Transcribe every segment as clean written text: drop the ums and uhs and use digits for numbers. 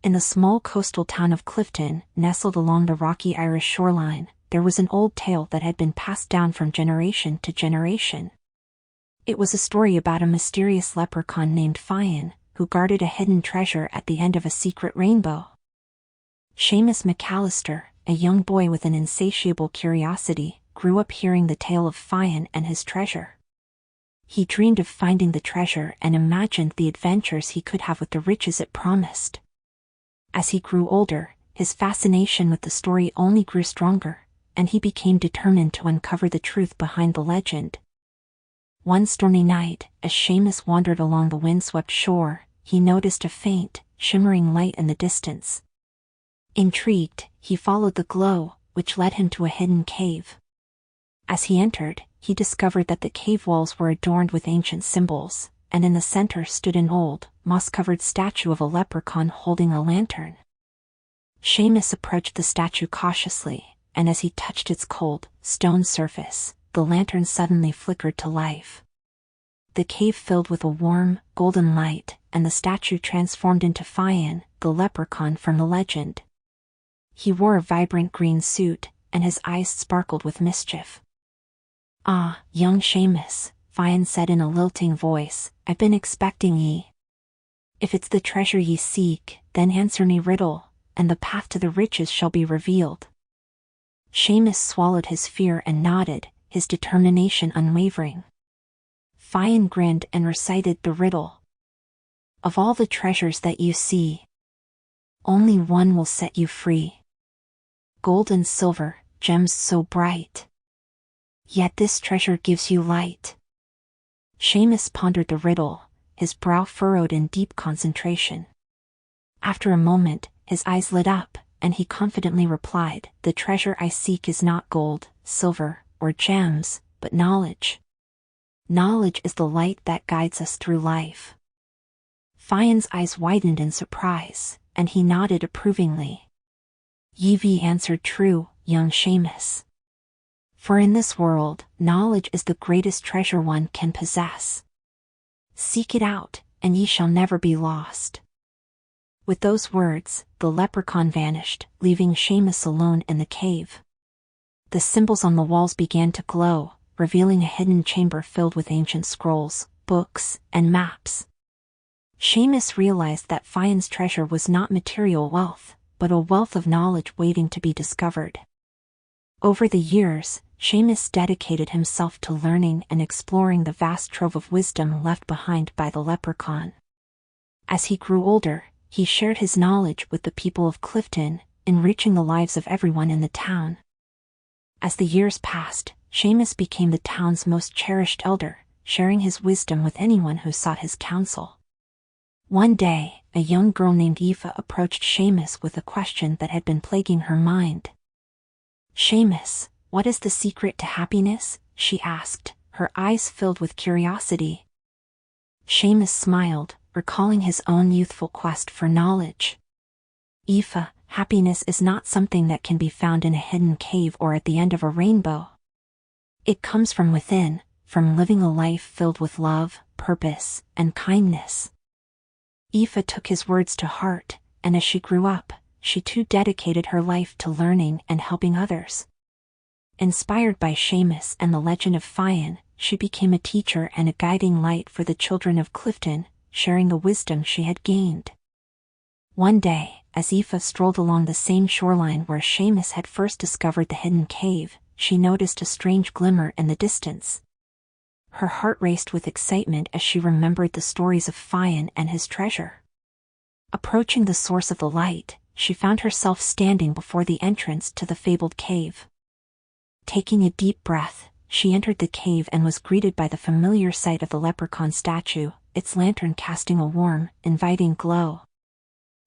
In the small coastal town of Cliffton, nestled along the rocky Irish shoreline, there was an old tale that had been passed down from generation to generation. It was a story about a mysterious leprechaun named Fionn, who guarded a hidden treasure at the end of a secret rainbow. Seamus McAllister, a young boy with an insatiable curiosity, grew up hearing the tale of Fionn and his treasure. He dreamed of finding the treasure and imagined the adventures he could have with the riches it promised. As he grew older, his fascination with the story only grew stronger, and he became determined to uncover the truth behind the legend. One stormy night, as Seamus wandered along the windswept shore, he noticed a faint, shimmering light in the distance. Intrigued, he followed the glow, which led him to a hidden cave. As he entered, he discovered that the cave walls were adorned with ancient symbols, and in the center stood an old, moss-covered statue of a leprechaun holding a lantern. Seamus approached the statue cautiously, and as he touched its cold, stone surface, the lantern suddenly flickered to life. The cave filled with a warm, golden light, and the statue transformed into Fionn, the leprechaun from the legend. He wore a vibrant green suit, and his eyes sparkled with mischief. "Ah, young Seamus," Fionn said in a lilting voice, "I've been expecting ye. If it's the treasure ye seek, then answer me riddle, and the path to the riches shall be revealed." Seamus swallowed his fear and nodded, his determination unwavering. Fionn grinned and recited the riddle. "Of all the treasures that you see, only one will set you free. Gold and silver, gems so bright. Yet this treasure gives you light." Seamus pondered the riddle, his brow furrowed in deep concentration. After a moment, his eyes lit up, and he confidently replied, "The treasure I seek is not gold, silver, or gems, but knowledge. Knowledge is the light that guides us through life." Fionn's eyes widened in surprise, and he nodded approvingly. "Ye've answered true, young Seamus. For in this world, knowledge is the greatest treasure one can possess. Seek it out, and ye shall never be lost." With those words, the leprechaun vanished, leaving Seamus alone in the cave. The symbols on the walls began to glow, revealing a hidden chamber filled with ancient scrolls, books, and maps. Seamus realized that Fionn's treasure was not material wealth, but a wealth of knowledge waiting to be discovered. Over the years, Seamus dedicated himself to learning and exploring the vast trove of wisdom left behind by the leprechaun. As he grew older, he shared his knowledge with the people of Clifton, enriching the lives of everyone in the town. As the years passed, Seamus became the town's most cherished elder, sharing his wisdom with anyone who sought his counsel. One day, a young girl named Aoife approached Seamus with a question that had been plaguing her mind. "Seamus, what is the secret to happiness?" she asked, her eyes filled with curiosity. Seamus smiled, recalling his own youthful quest for knowledge. "Aoife, happiness is not something that can be found in a hidden cave or at the end of a rainbow. It comes from within, from living a life filled with love, purpose, and kindness." Aoife took his words to heart, and as she grew up, she too dedicated her life to learning and helping others. Inspired by Seamus and the legend of Fionn, she became a teacher and a guiding light for the children of Clifton, sharing the wisdom she had gained. One day, as Aoife strolled along the same shoreline where Seamus had first discovered the hidden cave, she noticed a strange glimmer in the distance. Her heart raced with excitement as she remembered the stories of Fionn and his treasure. Approaching the source of the light, she found herself standing before the entrance to the fabled cave. Taking a deep breath, she entered the cave and was greeted by the familiar sight of the leprechaun statue, its lantern casting a warm, inviting glow.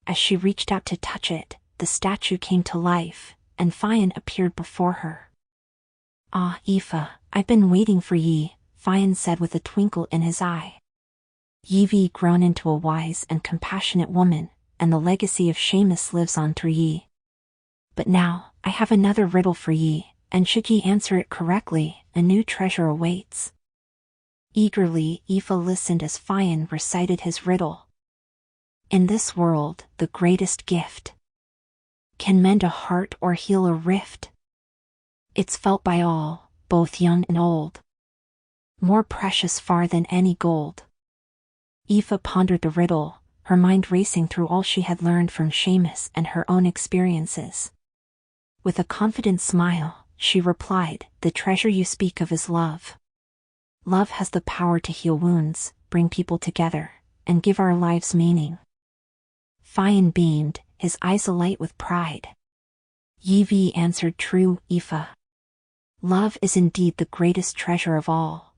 As she reached out to touch it, the statue came to life, and Fionn appeared before her. "Ah, Aoife, I've been waiting for ye," Fionn said with a twinkle in his eye. "Ye've grown into a wise and compassionate woman, and the legacy of Seamus lives on through ye. But now, I have another riddle for ye, and should ye answer it correctly, a new treasure awaits." Eagerly, Aoife listened as Fionn recited his riddle. In this world, the greatest gift can mend a heart or heal a rift. It's felt by all, both young and old, more precious far than any gold. Aoife pondered the riddle, her mind racing through all she had learned from Seamus and her own experiences. With a confident smile, she replied, "The treasure you speak of is love. Love has the power to heal wounds, bring people together, and give our lives meaning." Fionn beamed, his eyes alight with pride. "Ye answered true, Aoife. Love is indeed the greatest treasure of all.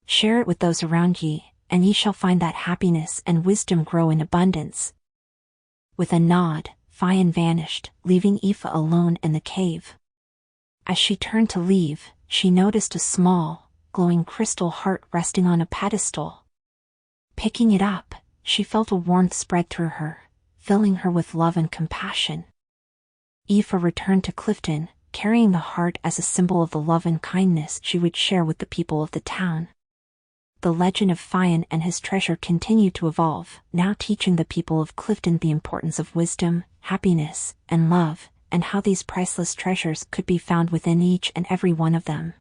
Share it with those around ye, and ye shall find that happiness and wisdom grow in abundance." With a nod, Fionn vanished, leaving Aoife alone in the cave. As she turned to leave, she noticed a small, glowing crystal heart resting on a pedestal. Picking it up, she felt a warmth spread through her, filling her with love and compassion. Aoife returned to Cliffton, carrying the heart as a symbol of the love and kindness she would share with the people of the town. The legend of Fionn and his treasure continued to evolve, now teaching the people of Clifton the importance of wisdom, happiness, and love, and how these priceless treasures could be found within each and every one of them.